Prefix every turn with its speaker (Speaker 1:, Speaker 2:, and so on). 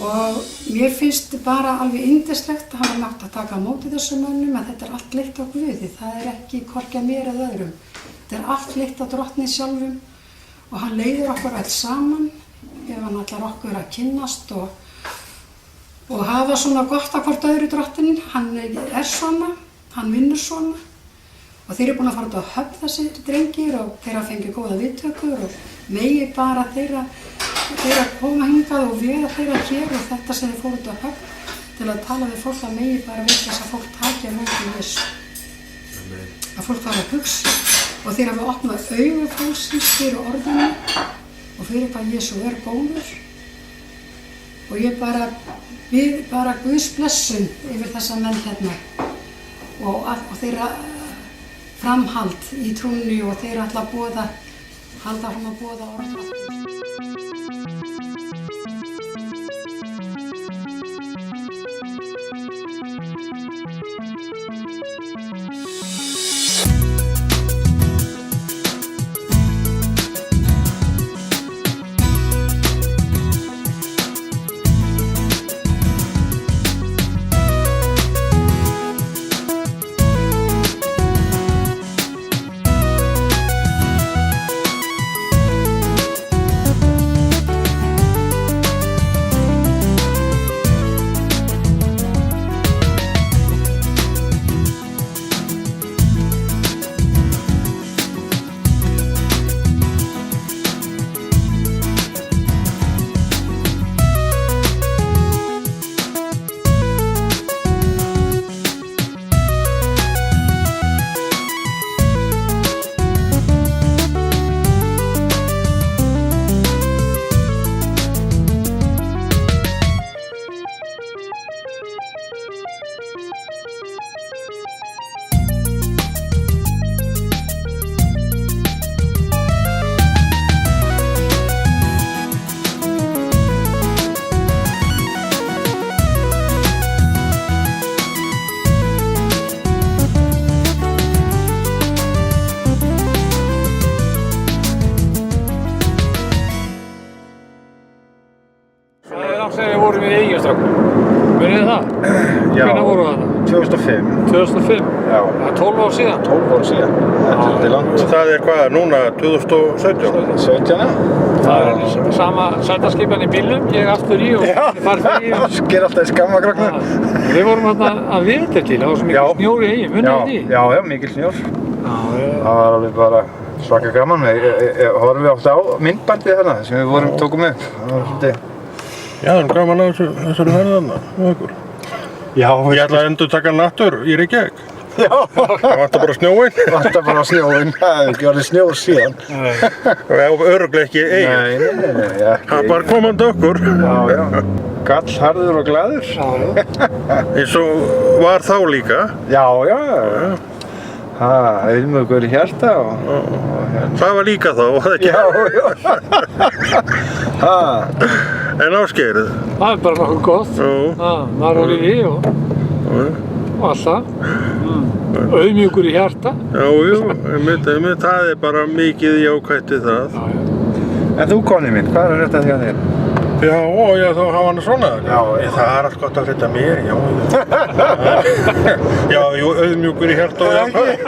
Speaker 1: Og mér finnst bara alveg yndislegt að hafa mátt að taka á móti þessum mönnum, að þetta allt leitt á Guði. Það ekki hvorki að mér eða öðrum. Þetta allt leitt á Drottni sjálfum og hann leiðir okkur alls saman ef hann allar okkur að kynnast og hafa svona gott að hvort öðru Drottinn. Hann svona, hann vinnur svona og þeir búin að fara út á höfn þessir drengir og þeir fengið góða viðtökur og megi bara þeirra koma hingað og vera þeirra hér og þetta sem þeir fóru út á höfn til að tala við fólk að megi bara við þess að fólk taki að móti Jesú. Að fólk fara að hugsa og þeir hafa opnað augu fólksins fyrir orðinu og fyrir hvað Jesú góður og ég bið bara Guðs blessun yfir þessa menn hérna og þeirra framhald í trúnni og þeirra ætla að halda fram að boða orð.
Speaker 2: Þegar við vorum í Eyjastrákum. Munið þið það?
Speaker 3: Já.
Speaker 2: Hvenær voru það?
Speaker 3: 2005.
Speaker 2: 2005?
Speaker 3: Já.
Speaker 2: Það 12 ár síðan?
Speaker 3: 12 ár síðan. Þetta er langt.
Speaker 4: Það hvað, núna 2017?
Speaker 3: 17.
Speaker 2: Það sama sætaskipan í bílnum, ég aftur í og farfið í.
Speaker 3: Já, sker alltaf í skammakragna.
Speaker 2: Við vorum þarna að vita til, það var svo mikil snjór í Eyjum, munið þið því?
Speaker 3: Já, mikil snjór. Það var alveg bara svaka gaman. Horfum við oft á myndbandið þarna sem við tókum upp. Það var svolítið.
Speaker 4: Já, það er gaman að þessari ferðarna með okkur.
Speaker 3: Já.
Speaker 4: Ég ætla að endurtaka nattur í Reykjavík.
Speaker 3: Já.
Speaker 4: Það vantar bara snjóinn.
Speaker 3: Vantar bara snjóinn. Það hefur ekki orðið snjór síðan.
Speaker 4: Og örugglega ekki Eyjum.
Speaker 3: Nei.
Speaker 4: Það er bara komandi okkur.
Speaker 3: Já. Gallharður og glaður.
Speaker 4: Eins og var þá líka.
Speaker 3: Já. Auðmjúkur í hjarta og hérna.
Speaker 4: Það var líka þá, var það ekki?
Speaker 3: Já.
Speaker 4: En Ásgeir?
Speaker 2: Það er bara nokkuð gott. Maður var í því og allt það. Auðmjúkur í hjarta.
Speaker 4: Já, það er bara mikið jákvætt við það.
Speaker 3: En þú koni minn, hvað er þetta hjá þér?
Speaker 4: Já, þá hafa hann svona. Já, það er allt gott að frétta mér, já. Já, auðmjúkur í hjarta og jákvætt.